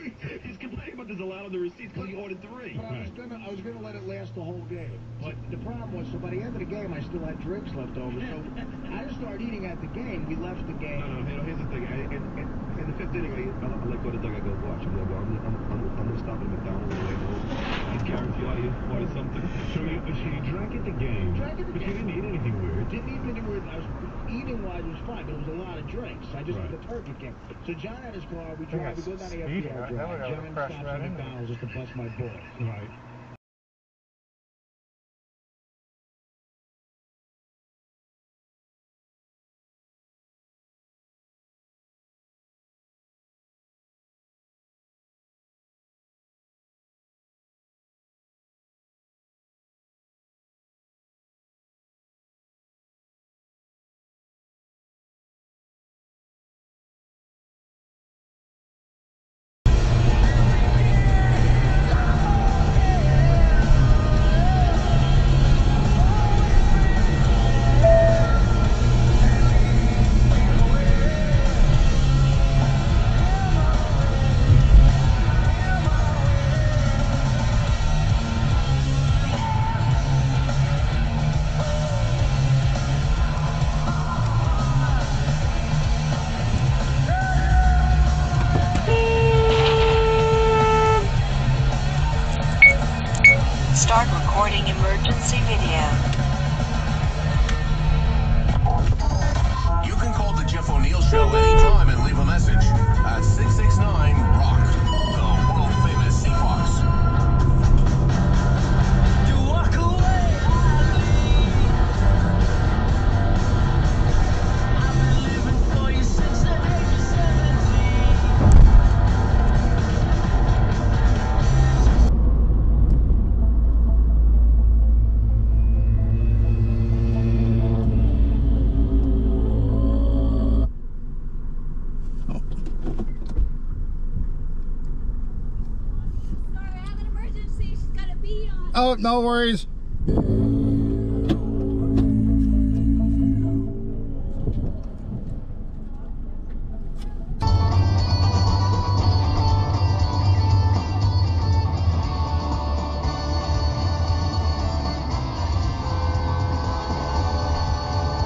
He's complaining about there's a lot on the receipts because he ordered 3. But I was gonna let it last the whole game. But the problem was, so by the end of the game, I still had drinks left over. So I didn't start eating at the game. We left the game. No, here's the thing. In the 5th inning, I like go to Doug. I go, watch. I'm gonna stop at McDonald's on the way home. I'd guarantee you order something. So you drank at the game. But you didn't eat anything weird. Didn't eat anything weird. I was eating wise was fine, but it was a lot of drinks. I just the turkey came. So John had his car. We drive. We go down the FDR drive. John stops at McDonald's just to bust my balls. Right. Start recording emergency video. You can call the Jeff O'Neill Show anytime and leave a message at 669-ROCK, the world-famous Seafox. You walk away, I've been living for you since the age of 17. Oh, no worries.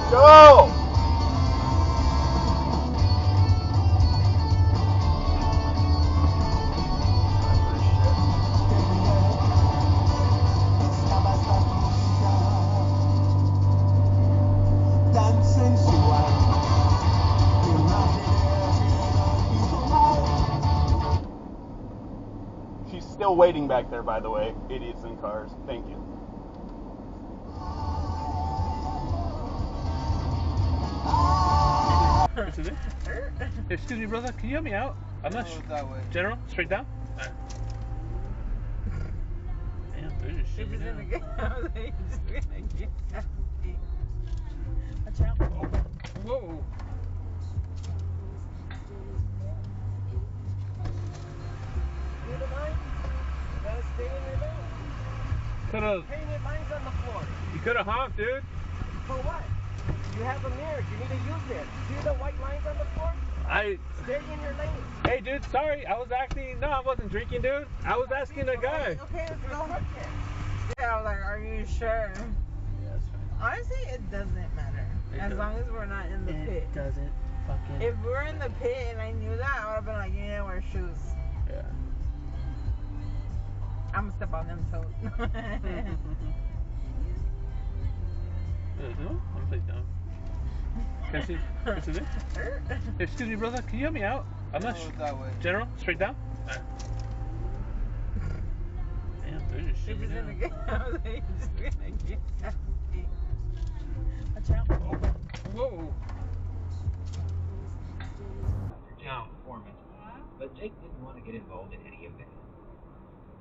Go! She's still waiting back there, by the way. Idiots in cars. Thank you. This is it? Excuse me, brother. Can you help me out? I'm not sure. That way. General? Straight down? Alright. Damn, they're just shooting down. Watch out. Whoa. Could've. You could've honked, dude. For what? You have a mirror. You need to use it. See the white lines on the floor? Stay in your lane. Hey, dude, sorry. I was acting. No, I wasn't drinking, dude. I was asking a guy. Okay, let's go. Yeah, I was like, are you sure? Yes. Honestly, it doesn't matter. As long as we're not in the pit. It doesn't fucking. If we're in the pit and I knew that, I would have been like, you need to wear shoes. Yeah. I'm gonna step on them toes. No, I'm playing dumb. Can I see? This is it? Excuse me, brother. Can you help me out? I'm not sure. That way. General? Straight down? Alright. Damn, they're just shooting down. Watch out. Whoa. Town foreman, but Jake didn't want to get involved in any of that.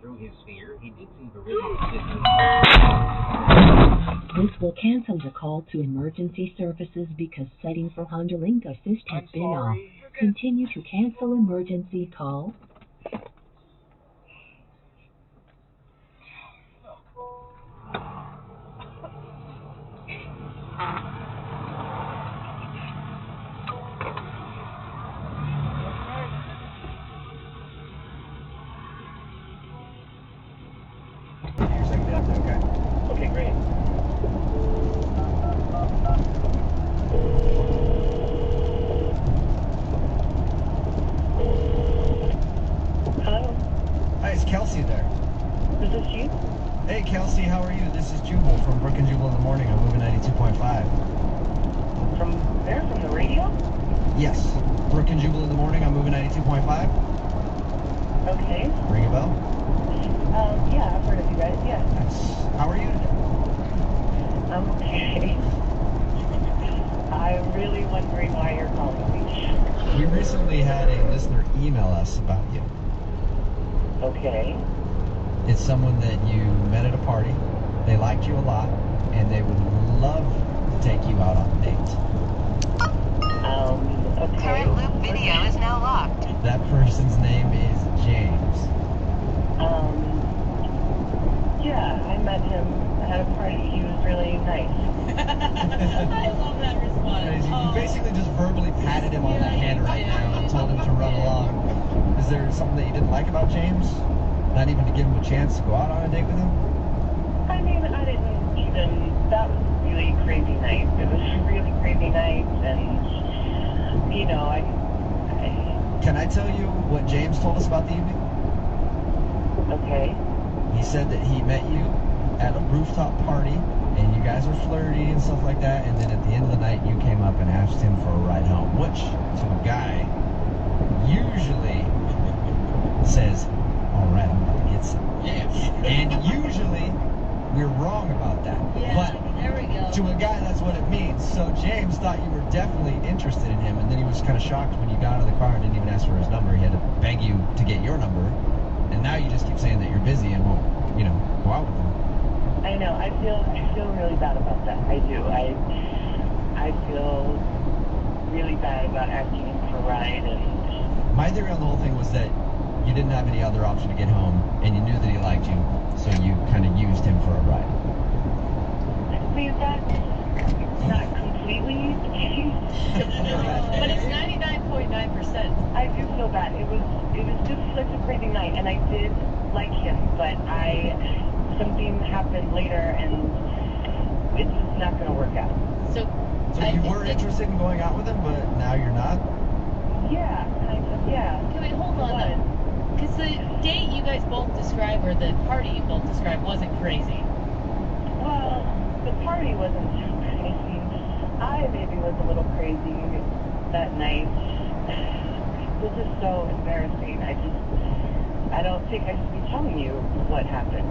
Through his fear, he did seem to really insist. This will cancel the call to emergency services because setting for handling assist has been off. Continue to cancel emergency call. You're safely out there, okay? Okay, great. Hello? Hi, is Kelsey there? Is this you? Hey, Kelsey, how are you? This is Jubal from Brook and Jubal in the Morning. I'm moving 92.5. From there? From the radio? Yes. Brook and Jubal in the Morning. I'm moving 92.5. Okay. Ring a bell? Yeah, I've heard of you guys, yeah. Nice. How are you today? I'm okay. I'm really wondering why you're calling me. We recently had a listener email us about you. Okay. It's someone that you met at a party. They liked you a lot, and they would love to take you out on a date. Okay. Current loop video is now locked. That person's name is James. Yeah, I met him at a party. He was really nice. I love that response. You basically just verbally patted him on the head right now and told him to run along. Is there something that you didn't like about James? Not even to give him a chance to go out on a date with him? I mean, I didn't even... That was really crazy night. It was really crazy night, and, you know, Can I tell you what James told us about the evening? Okay. He said that he met you at a rooftop party, and you guys were flirty and stuff like that, and then at the end of the night, you came up and asked him for a ride home, which, to a guy, usually says, all right, I'm about to get some. Yes. And usually, we're wrong about that. Yeah, But there we go. to a guy, that's what it means. So James thought you were definitely interested in him, and then he was kind of shocked when you got out of the car and didn't even ask for his number. He had to beg you to get your number, and now you just keep saying that you're busy and won't, you know, go out with him. I know. I feel really bad about that. I do. I feel really bad about asking him for a ride, and... My theory on the whole thing was that you didn't have any other option to get home, and you knew that he liked you, so you kind of used him for a ride. See, that's not completely the case. But it's 99.9%. I do feel bad. It was just such a crazy night, and I did like him, but something happened later, and it's just not going to work out. So you were interested in going out with him, but now you're not? Yeah, kind of, yeah. Okay, wait, hold on though. Because the date you guys both described, or the party you both described, wasn't crazy. Well, the party wasn't so crazy. I maybe was a little crazy that night. This is so embarrassing. I don't think I should be telling you what happened.